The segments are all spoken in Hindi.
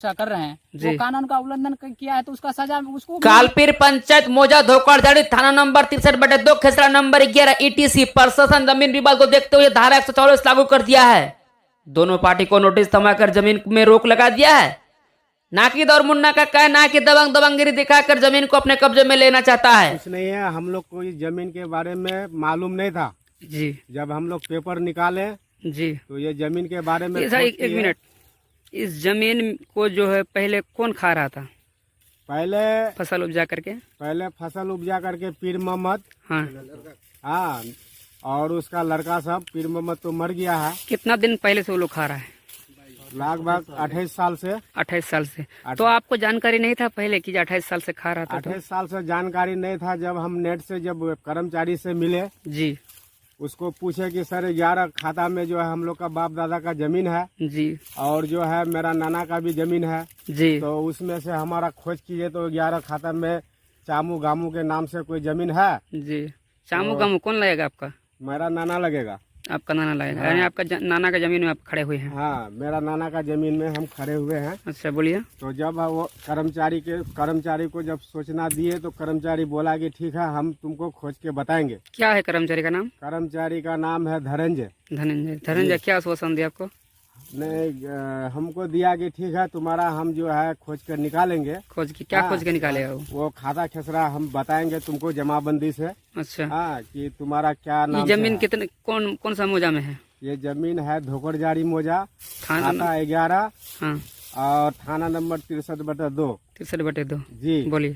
कर रहे हैं, वो कानून का उल्लंघन किया है तो उसका सजा उसको। कालपीर पंचायत मौजा धोखाधड़ी थाना नंबर 63/2 खेसरा नंबर 11 ETC प्रशासन जमीन विवाद को देखते हुए धारा 144 लागू कर दिया है। दोनों पार्टी को नोटिस थमाकर जमीन में रोक लगा दिया है। नाकिद और मुन्ना का कहना है कि दबंग दबंगिरी दिखाकर जमीन को अपने कब्जे में लेना चाहता है। कुछ नहीं है, हम लोग को इस जमीन के बारे में मालूम नहीं था जी। जब हम लोग पेपर निकाले जी तो ये जमीन के बारे में सर एक मिनट, इस जमीन को जो है पहले कौन खा रहा था? पहले फसल उपजा करके फसल उपजा करके पीर मोहम्मद, हाँ, और उसका लड़का सब। पीर मोहम्मद तो मर गया है। कितना दिन पहले से वो लोग खा रहा है? लगभग 28 साल से। 28 साल से। तो आपको जानकारी नहीं था पहले कि 28 साल से खा रहा था? 28 साल से जानकारी नहीं था। जब हम नेट से जब कर्मचारी से मिले जी, उसको पूछे कि सर 11 खाता में जो है हम लोग का बाप दादा का जमीन है जी, और जो है मेरा नाना का भी जमीन है जी, तो उसमें से हमारा खोज कीजिए तो 11 खाता में चामू गामू के नाम से कोई जमीन है जी। चामू गामू कौन लगेगा आपका? मेरा नाना लगेगा। आपका नाना लगेगा, यानी आपका नाना का जमीन में आप खड़े हुए हैं? हाँ, मेरा नाना का जमीन में हम खड़े हुए हैं। अच्छा, बोलिए। तो जब वो कर्मचारी को जब सूचना दिए तो कर्मचारी बोला कि ठीक है हम तुमको खोज के बताएंगे। क्या है कर्मचारी का नाम? कर्मचारी का नाम है धनंजय। धनंजय क्या आश्वासन दिया आपको? नहीं, हमको दिया कि ठीक है तुम्हारा हम जो है खोज कर निकालेंगे। खोज की क्या? खोज के निकालेगा वो खाता खेसरा हम बताएंगे तुमको जमाबंदी से। अच्छा, हाँ, कि तुम्हारा क्या नाम। ये जमीन कितने कौन सा मौजा में है? ये जमीन है धोकड़जारी मौजा, थाना 11, हाँ, और थाना नंबर 63/2। 63/2 जी। बोलिए।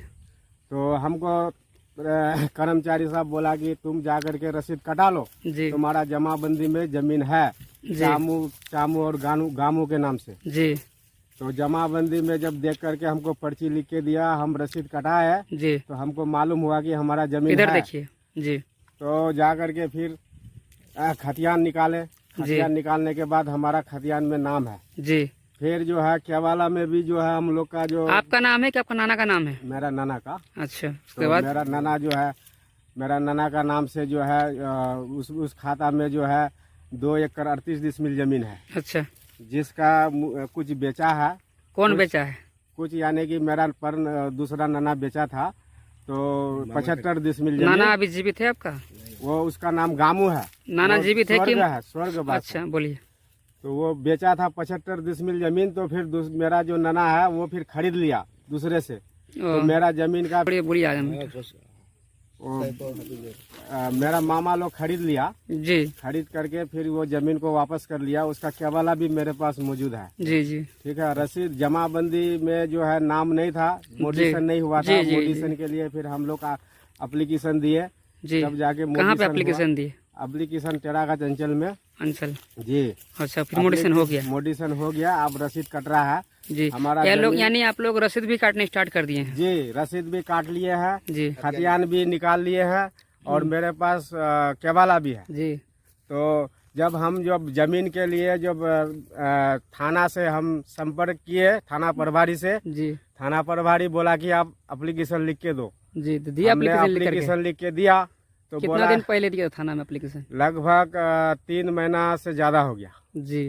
तो हमको कर्मचारी साहब बोला कि तुम जाकर के रसीद कटा लो, तुम्हारा जमाबंदी में जमीन है चामू और गामू के नाम से। जी। तो जमाबंदी में जब देख करके हमको पर्ची लिख के दिया, हम रसीद कटाए जी, तो हमको मालूम हुआ कि हमारा जमीन इधर है। देखिए जी। तो जा करके फिर खतियान निकाले। खतियान निकालने के बाद हमारा खतियान में नाम है जी। फिर जो है केवाला में भी जो है हम लोग का जो। आपका नाम है कि आपका नाना का नाम है? मेरा नाना का। अच्छा, उसके बाद मेरा नाना जो है, मेरा नाना का नाम से जो है उस खाता में जो है 2 एकड़ 38 डिसमिल जमीन है। अच्छा, जिसका कुछ बेचा है। कौन बेचा है? कुछ यानी कि मेरा पर दूसरा नाना बेचा था तो 75 डिसमिल जमीन। नाना अभी जीवित है आपका? वो उसका नाम गामू है। नाना जीवित है कि स्वर्ग? अच्छा, बोलिए। तो वो बेचा था 75 डिसमिल जमीन। तो फिर मेरा जो नाना है वो फिर खरीद लिया दूसरे से। तो मेरा जमीन का मेरा मामा लोग खरीद लिया जी। खरीद करके फिर वो जमीन को वापस कर लिया। उसका केवाला भी मेरे पास मौजूद है जी जी। ठीक है, रसीद जमाबंदी में जो है नाम नहीं था, मोडिशन नहीं हुआ था। मोडिशन के लिए फिर हम लोग का एप्लीकेशन दिए जी। तब जाके कहाँ पे एप्लीकेशन दिए? एप्लीकेशन टेरागंज अंचल में। अंचल जी। अच्छा, फिर मोडिशन हो गया? मोडिशन हो गया, अब रसीद कट रहा है जी। हमारा लोग यानी आप लोग रसीद भी काटने स्टार्ट कर दिए हैं? जी, रसीद भी काट लिए हैं जी, खतियान भी निकाल लिए हैं और मेरे पास केवाला भी है जी। तो जब जमीन के लिए जब थाना से हम संपर्क किए, थाना प्रभारी से जी, थाना प्रभारी बोला कि आप एप्लीकेशन लिख के दो जी। तो दिया एप्लीकेशन लिख के दिया। तो कितना दिन पहले दिया थाना में एप्लीकेशन? लगभग 3 महीना से ज्यादा हो गया जी।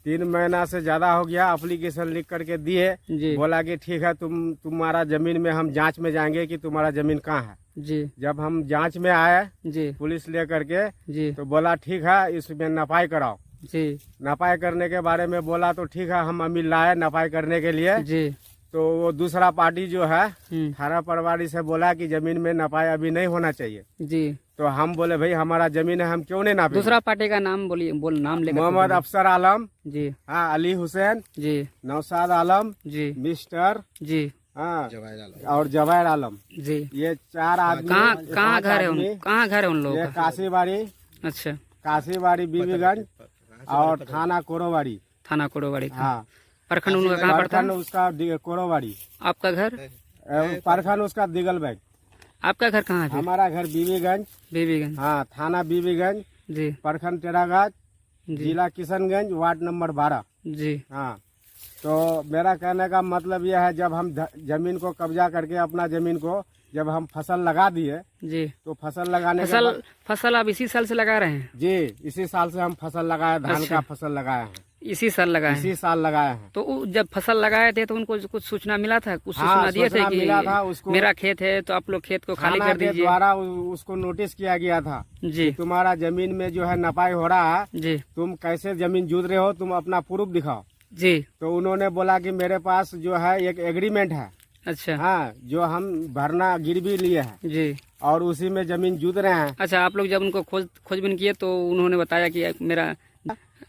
3 महीना से ज्यादा हो गया। एप्लीकेशन लिख करके दिए, बोला कि ठीक है तुम्हारा जमीन में हम जांच में जाएंगे कि तुम्हारा जमीन कहाँ है जी। जब हम जांच में आए जी, पुलिस ले करके जी, तो बोला ठीक है इसमें नपाई कराओ जी। नपाई करने के बारे में बोला तो ठीक है हम अमीर लाए नपाई करने के लिए जी। तो वो दूसरा पार्टी जो है थाना प्रभारी से बोला कि जमीन में नपाई अभी नहीं होना चाहिए जी। तो हम बोले भाई हमारा जमीन है, हम क्यों नहीं नापे? दूसरा पार्टी का नाम बोलिए, नाम लेकर। मोहम्मद अफसर आलम जी, हाँ, अली हुसैन जी, नौशाद आलम जी, मिस्टर जी, हाँ, और जवाहिर आलम जी। ये 4 आदमी। कहाँ घर है उन लोगों का? काशीबाड़ी। अच्छा, काशीबाड़ी, बीबीगंज और थाना कोरोबाड़ी। थाना कोरोबाड़ी, हाँ। प्रखंड उनका कहाँ पड़ता है? उसका कोरोबाड़ी। आपका घर? प्रखंड उसका दिगल बैग। आपका घर कहाँ है? हमारा घर बीबीगंज, हाँ, थाना बीबीगंज जी, प्रखंड टेरागंज, जिला किशनगंज, वार्ड नंबर 12 जी, हाँ। तो मेरा कहने का मतलब यह है जब हम जमीन को कब्जा करके अपना जमीन को जब हम फसल लगा दिए जी, तो फसल लगाने फसल आप इसी साल से लगा रहे हैं? जी, इसी साल से हम फसल लगाए, धान का फसल लगाए हैं। इसी साल लगाए इसी साल लगाए हैं। तो जब फसल लगाए थे तो उनको कुछ सूचना मिला था, कुछ हाँ, सूचना दिए थे सूचना कि मिला था उसको, मेरा खेत है तो आप लोग खेत को खाली थाना कर के दीजिए। द्वारा उसको नोटिस किया गया था जी कि तुम्हारा जमीन में जो है नपाई हो रहा है, जी तुम कैसे जमीन जूत रहे हो, तुम अपना प्रूफ दिखाओ। जी। तो उन्होंने बोला कि मेरे पास जो है एक एग्रीमेंट है, अच्छा हाँ, जो हम भरना गिरवी लिए हैं जी। और उसी में जमीन जूत रहे हैं। अच्छा, आप लोग जब उनको खोजबीन किए तो उन्होंने बताया कि मेरा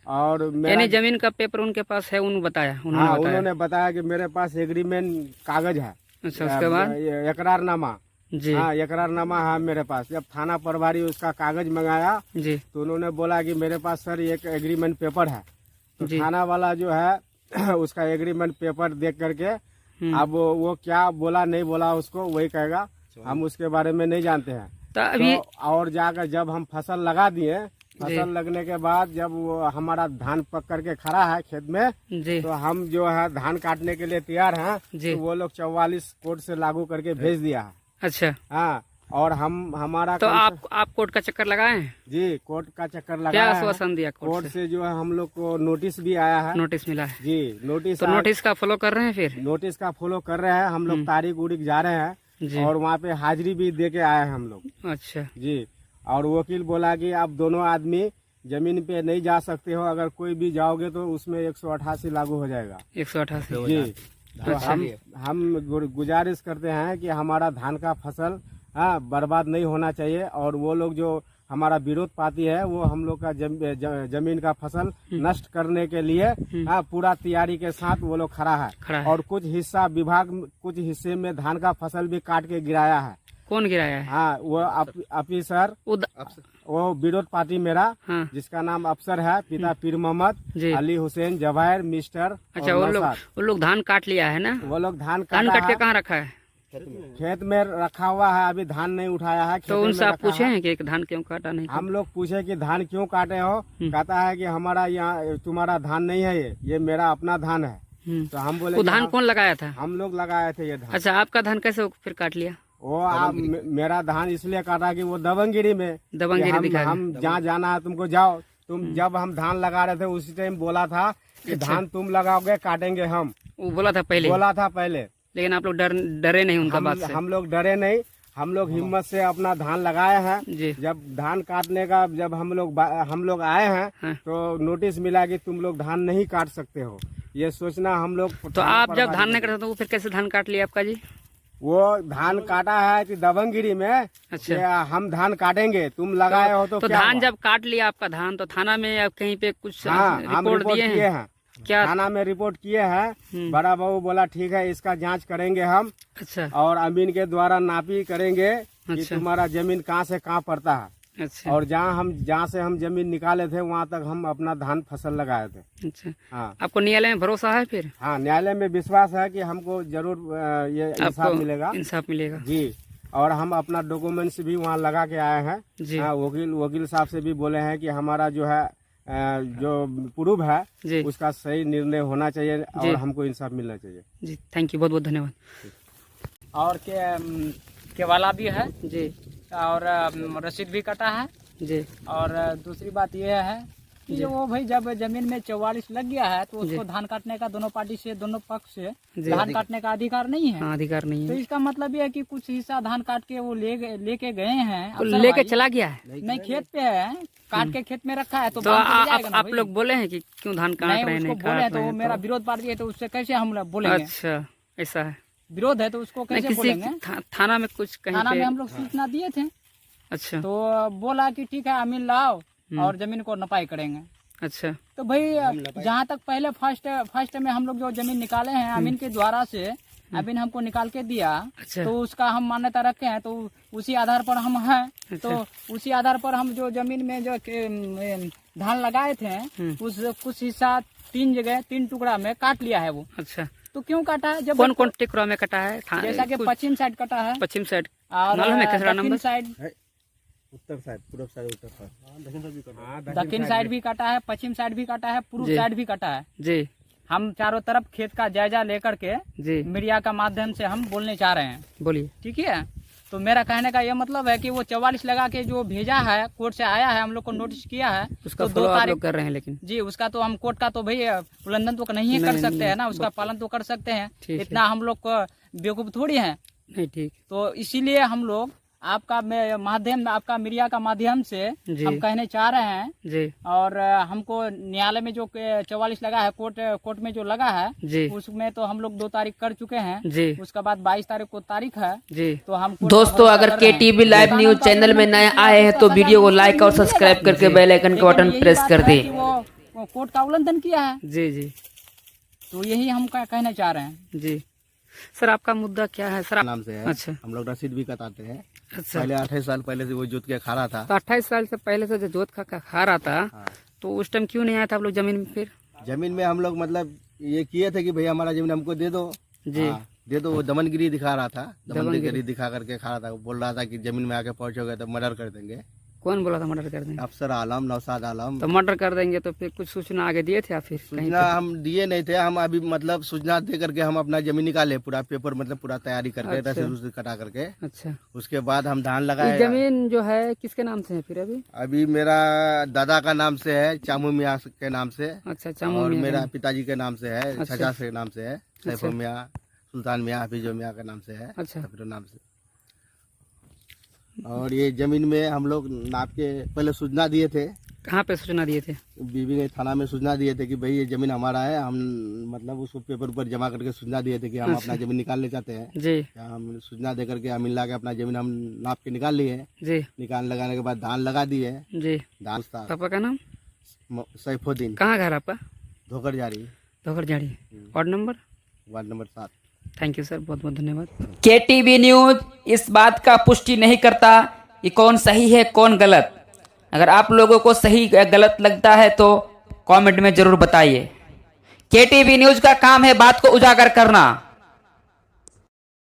और यानी जमीन का पेपर उनके पास है, उन्होंने बताया? उन्होंने बताया कि मेरे पास एग्रीमेंट कागज है। अच्छा, उसके बाद एकरारनामा, जी हाँ, एकरारनामा है मेरे पास। जब थाना प्रभारी उसका कागज मंगाया जी तो उन्होंने बोला कि मेरे पास सर एक एग्रीमेंट पेपर है। तो जी। थाना वाला जो है उसका एग्रीमेंट पेपर देख करके अब वो क्या बोला नहीं बोला उसको वही कहेगा, हम उसके बारे में नहीं जानते हैं। तो अभी और जाकर जब हम फसल लगा दिए, फसल लगने के बाद जब वो हमारा धान पक करके खड़ा है खेत में, जी तो हम जो है धान काटने के लिए तैयार हैं। जी। तो वो लोग 44 कोर्ट से लागू करके भेज दिया है। अच्छा, हाँ, और हमारा तो आप कोर्ट का चक्कर लगाए हैं? जी, कोर्ट का चक्कर क्या लगाया है। आश्वासन दिया कोर्ट से जो है हम लोग को नोटिस भी आया है। नोटिस मिला है जी, नोटिस। तो नोटिस का फॉलो कर रहे हैं? फिर नोटिस का फॉलो कर रहे हैं हम लोग, तारीख उरीख जा रहे हैं जी। और वहाँ पे हाजिरी भी दे के आए हैं हम लोग। अच्छा जी, और वकील बोला कि आप दोनों आदमी जमीन पे नहीं जा सकते हो, अगर कोई भी जाओगे तो उसमें 188 लागू हो जाएगा। 188 जी। तो अच्छा। हम गुजारिश करते हैं कि हमारा धान का फसल बर्बाद नहीं होना चाहिए, और वो लोग जो हमारा विरोध पार्टी है वो हम लोग का जमीन का फसल नष्ट करने के लिए पूरा तैयारी के साथ वो लोग खड़ा है। और कुछ हिस्सा विभाग, कुछ हिस्से में धान का फसल भी काट के गिराया है। कौन गिराया है? हाँ, वो अफसर, वो विरोध पार्टी मेरा, जिसका नाम अफसर है, पिता पीर मोहम्मद अली हुसैन जवाहिर मिस्टर। अच्छा, वो लोग धान काट लिया है ना? वो लोग धान काट के कहाँ रखा है? खेत में रखा हुआ है, अभी धान नहीं उठाया है। तो उनसे आप पूछे हैं कि धान क्यों काटा नहीं? हम लोग पूछे कि धान क्यों काटे हो, कहता है कि हमारा यहाँ तुम्हारा धान नहीं है, ये मेरा अपना धान है। तो हम बोले वो धान कौन लगाया था? हम लोग लगाए थे ये धान। अच्छा, आपका धान कैसे फिर काट लिया? वो मेरा धान इसलिए काटा कि वो दबंगिरी में, हम जहाँ जाना है तुमको जाओ। तुम जब हम धान लगा रहे थे उसी टाइम बोला था कि धान तुम लगाओगे काटेंगे हम। वो बोला था पहले, लेकिन आप लोग डरे नहीं उनका बात से? हम लोग डरे नहीं, हम लोग हिम्मत से अपना धान लगाए हैं। जब धान काटने का जब हम लोग आए हैं तो नोटिस मिला कि तुम लोग धान नहीं काट सकते हो। ये सोचना हम लोग। तो आप जब धान नहीं काटते तो फिर कैसे धान काट लिया आपका जी? वो धान काटा है कि दबंगिरी में। अच्छा, हम धान काटेंगे, तुम लगाए हो तो क्या धान जब काट लिया आपका धान, तो थाना में आप कहीं पे कुछ रिपोर्ट दिए हैं? क्या थाना में रिपोर्ट किए हैं। बड़ा बाबू बोला ठीक है, इसका जांच करेंगे हम। अच्छा, और अमीन के द्वारा नापी करेंगे कि तुम्हारा जमीन कहाँ से कहाँ पड़ता है। अच्छा, और जहाँ से हम जमीन निकाले थे वहाँ तक हम अपना धान फसल लगाए थे। अच्छा, हाँ। आपको न्यायालय में भरोसा है फिर? हाँ, न्यायालय में विश्वास है कि हमको जरूर ये इंसाफ मिलेगा जी। और हम अपना डॉक्यूमेंट्स भी वहाँ लगा के आए हैं जी। वकील साहब से भी बोले हैं कि हमारा जो है जो प्रूफ है उसका सही निर्णय होना चाहिए और हमको इंसाफ मिलना चाहिए जी। थैंक यू, बहुत बहुत धन्यवाद। और केवाला भी है जी, और रसीद भी कटा है जी। और दूसरी बात यह है कि वो भाई जब जमीन में 44 लग गया है तो उसको धान काटने का दोनों पार्टी से, दोनों पक्ष से धान काटने का अधिकार नहीं है। अधिकार नहीं है। तो इसका मतलब ये है कि कुछ हिस्सा धान काट के वो लेके गए हैं, तो लेके चला गया है? नहीं, खेत पे है, काट के खेत में रखा है। तो आप लोग बोले हैं कि क्यों धान काट रहे हैं? बोले तो मेरा विरोध पार्टी है, तो उससे कैसे हम बोलेंगे? अच्छा, ऐसा है, विरोध है तो उसको कैसे बोलेंगे? थाना में कुछ थाना में हम लोग सूचना दिए थे। अच्छा, तो बोला कि ठीक है अमीन लाओ और जमीन को नपाई करेंगे। अच्छा, तो भाई जहाँ तक पहले फर्स्ट में हम लोग जो जमीन निकाले हैं अमीन के द्वारा से, अमीन हमको निकाल के दिया। अच्छा, तो उसका हम मान्यता रखे हैं, तो उसी आधार पर हम हैं। अच्छा, तो उसी आधार पर हम जो जमीन में जो धान लगाए थे उस कुछ हिस्सा 3 जगह 3 टुकड़ा में काट लिया है वो। अच्छा, तो क्यों काटा है? जब कौन टुकड़ा में कटा है? जैसा कि पश्चिम साइड कटा है, पश्चिम साइड और दक्षिण साइड, उत्तर साइड, पूर्व साइड, उत्तर साइड, दक्षिण साइड भी काटा है, पश्चिम साइड भी काटा है, पूर्व साइड भी काटा है जी। हम चारों तरफ खेत का जायजा लेकर के जी मीडिया का माध्यम से हम बोलने चाह रहे हैं। बोलिए। ठीक है, तो मेरा कहने का ये मतलब है कि वो 44 लगा के जो भेजा है, कोर्ट से आया है, हम लोग को नोटिस किया है, उसका तो फॉलो 2 आप तारीख लोग कर रहे हैं। लेकिन जी उसका तो हम कोर्ट का तो भाई उल्लंघन तो नहीं कर सकते हैं ना, उसका पालन तो कर सकते हैं। इतना हम लोग को बेवकूफ थोड़ी है। नहीं ठीक। तो इसीलिए हम लोग आपका माध्यम, आपका मीडिया का माध्यम से हम कहने चाह रहे हैं जी। और हमको न्यायालय में जो 44 लगा है, कोर्ट में जो लगा है जी, उसमें तो हम लोग 2 तारीख कर चुके हैं जी। उसके बाद 22 तारीख को तारीख है जी। तो हम दोस्तों अगर KTV लाइव न्यूज चैनल में नए आए हैं तो वीडियो को लाइक और सब्सक्राइब करके बेल आइकन का बटन प्रेस कर दें। वो कोर्ट का उल्लंघन किया है। जी जी। तो यही हम कहना चाह रहे हैं। जी सर, आपका मुद्दा क्या है सर? नाम से है। अच्छा, हम लोग रसीद भी कटाते हैं। अच्छा। पहले 28 साल पहले से वो जोत के खा रहा था। तो 28 साल से पहले से जो जोत का खा रहा था, तो उस टाइम क्यों नहीं आया था आप लोग जमीन में? फिर जमीन में हम लोग मतलब ये किए थे कि भैया हमारा जमीन हमको दे दो जी, दे दो। वो दमनगिरी दिखा रहा था, दमनगिरी दिखा करके खा रहा था। बोल रहा था कि जमीन में आके पहुंचोगे तो मर्डर कर देंगे। कौन बोला था मर्डर कर देंगे? अफसर आलम, नौशाद आलम। तो मर्डर कर देंगे तो फिर कुछ सूचना आगे दिए थे आप? फिर सूचना हम दिए नहीं थे। हम अभी मतलब सूचना दे करके हम अपना जमीन निकाले, पूरा पेपर मतलब पूरा तैयारी करके, रसीद कटा करके। अच्छा, उसके बाद हम धान लगाए। जमीन जो है किसके नाम से है फिर अभी? अभी मेरा दादा का नाम से है, चामू मियाँ के नाम से। अच्छा, चामू और मियाँ मेरा पिताजी के नाम से है, अच्छा। छजा के नाम से है, सैफो मियाँ, सुल्तान मियाँ, हफीजो मियाँ के नाम से है। अच्छा, अपने नाम से। और ये जमीन में हम लोग नाप के पहले सूचना दिए थे। कहाँ पे सूचना दिए थे? बीबी ने थाना में सूचना दिए थे कि भाई ये जमीन हमारा है। हम मतलब उसको पेपर पर जमा करके सूचना दिए थे कि हम अपना जमीन निकालने चाहते हैं जी। हम सूचना दे करके अमीन ला के अपना जमीन हम नाप के निकाल लिए जी। निकाल लगाने के बाद धान लगा दिए जी। धान पापा का नाम? सैफुद्दीन। कहाँ घर आपका? धोकर जारी, ward number? Ward number 7। Thank you sir, बहुत बहुत धन्यवाद। KTV न्यूज इस बात का पुष्टि नहीं करता कि कौन सही है कौन गलत। अगर आप लोगों को सही या गलत लगता है तो कमेंट में जरूर बताइए। KTV न्यूज का काम है बात को उजागर करना।